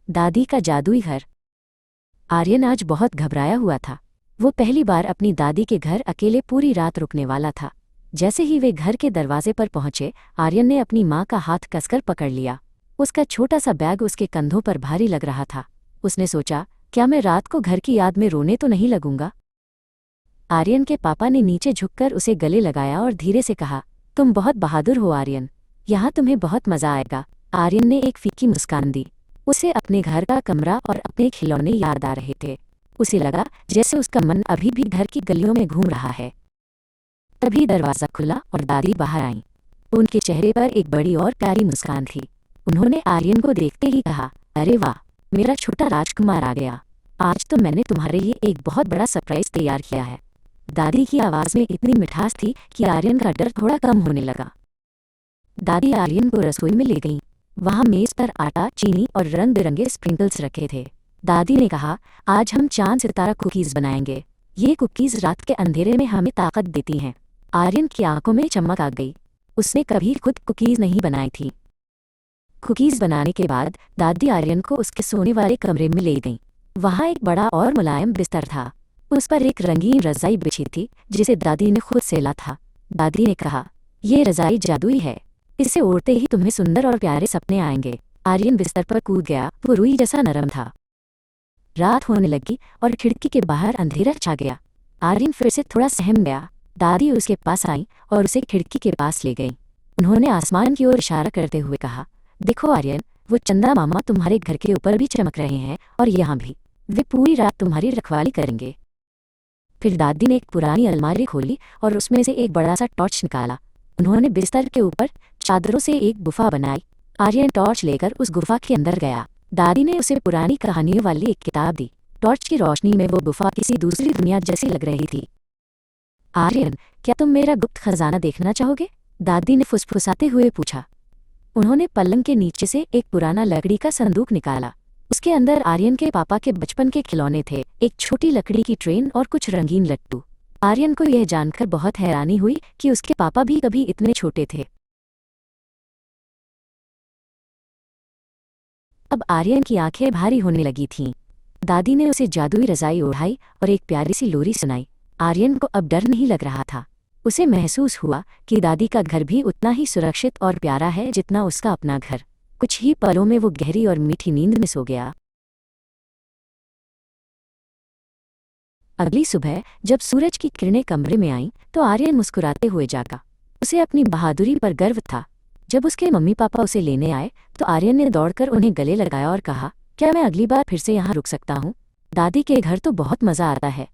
दादी का जादुई घर। आर्यन आज बहुत घबराया हुआ था। वो पहली बार अपनी दादी के घर अकेले पूरी रात रुकने वाला था। जैसे ही वे घर के दरवाजे पर पहुंचे, आर्यन ने अपनी माँ का हाथ कसकर पकड़ लिया। उसका छोटा सा बैग उसके कंधों पर भारी लग रहा था। उसने सोचा, क्या मैं रात को घर की याद में रोने तो नहीं लगूंगा। आर्यन के पापा ने नीचे झुककर उसे गले लगाया और धीरे से कहा, तुम बहुत बहादुर हो आर्यन, यहाँ तुम्हें बहुत मजा आएगा। आर्यन ने एक फीकी मुस्कान दी। उसे अपने घर का कमरा और अपने खिलौने याद आ रहे थे। उसे लगा जैसे उसका मन अभी भी घर की गलियों में घूम रहा है। तभी दरवाज़ा खुला और दादी बाहर आईं। उनके चेहरे पर एक बड़ी और प्यारी मुस्कान थी। उन्होंने आर्यन को देखते ही कहा, अरे वाह, मेरा छोटा राजकुमार आ गया। आज तो मैंने तुम्हारे लिए एक बहुत बड़ा सरप्राइज तैयार किया है। दादी की आवाज़ में इतनी मिठास थी कि आर्यन का डर थोड़ा कम होने लगा। दादी आर्यन को रसोई में ले गईं। वहाँ मेज़ पर आटा, चीनी और रंग बिरंगे स्प्रिंकल्स रखे थे। दादी ने कहा, आज हम चांद सितारा कुकीज़ बनाएंगे। ये कुकीज़ रात के अंधेरे में हमें ताकत देती हैं। आर्यन की आंखों में चमक आ गई। उसने कभी खुद कुकीज़ नहीं बनाई थी। कुकीज़ बनाने के बाद दादी आर्यन को उसके सोने वाले कमरे में ले गईं। वहाँ एक बड़ा और मुलायम बिस्तर था। उस पर एक रंगीन रज़ाई बिछी थी जिसे दादी ने खुद सेला था। दादी ने कहा, ये रज़ाई जादुई है। इसे ओढ़ते ही तुम्हें सुंदर और प्यारे सपने आएंगे। आर्यन बिस्तर पर कूद गया। वो रुई जैसा नरम था। रात होने लगी और खिड़की के बाहर अंधेरा छा गया। आर्यन फिर से थोड़ा सहम गया। दादी उसके पास आई और उसे खिड़की के पास ले गई। उन्होंने आसमान की ओर इशारा करते हुए कहा, देखो आर्यन, वो चंदा मामा तुम्हारे घर के ऊपर भी चमक रहे हैं और यहाँ भी। वे पूरी रात तुम्हारी रखवाली करेंगे। फिर दादी ने एक पुरानी अलमारी खोली और उसमें से एक बड़ा सा टॉर्च निकाला। उन्होंने बिस्तर के ऊपर चादरों से एक गुफा बनाई। आर्यन टॉर्च लेकर उस गुफा के अंदर गया। दादी ने उसे पुरानी कहानियों वाली एक किताब दी। टॉर्च की रोशनी में वो गुफा किसी दूसरी दुनिया जैसी लग रही थी। आर्यन, क्या तुम मेरा गुप्त खजाना देखना चाहोगे? दादी ने फुसफुसाते हुए पूछा। उन्होंने पलंग के नीचे से एक पुराना लकड़ी का संदूक निकाला। उसके अंदर आर्यन के पापा के बचपन के खिलौने थे, एक छोटी लकड़ी की ट्रेन और कुछ रंगीन लट्टू। आर्यन को यह जानकर बहुत हैरानी हुई कि उसके पापा भी कभी इतने छोटे थे। अब आर्यन की आंखें भारी होने लगी थीं। दादी ने उसे जादुई रज़ाई ओढ़ाई और एक प्यारी सी लोरी सुनाई। आर्यन को अब डर नहीं लग रहा था। उसे महसूस हुआ कि दादी का घर भी उतना ही सुरक्षित और प्यारा है जितना उसका अपना घर। कुछ ही पलों में वो गहरी और मीठी नींद में सो गया। अगली सुबह जब सूरज की किरणें कमरे में आईं तो आर्यन मुस्कुराते हुए जागा। उसे अपनी बहादुरी पर गर्व था। जब उसके मम्मी पापा उसे लेने आए तो आर्यन ने दौड़कर उन्हें गले लगाया और कहा, क्या मैं अगली बार फिर से यहाँ रुक सकता हूँ? दादी के घर तो बहुत मज़ा आता है।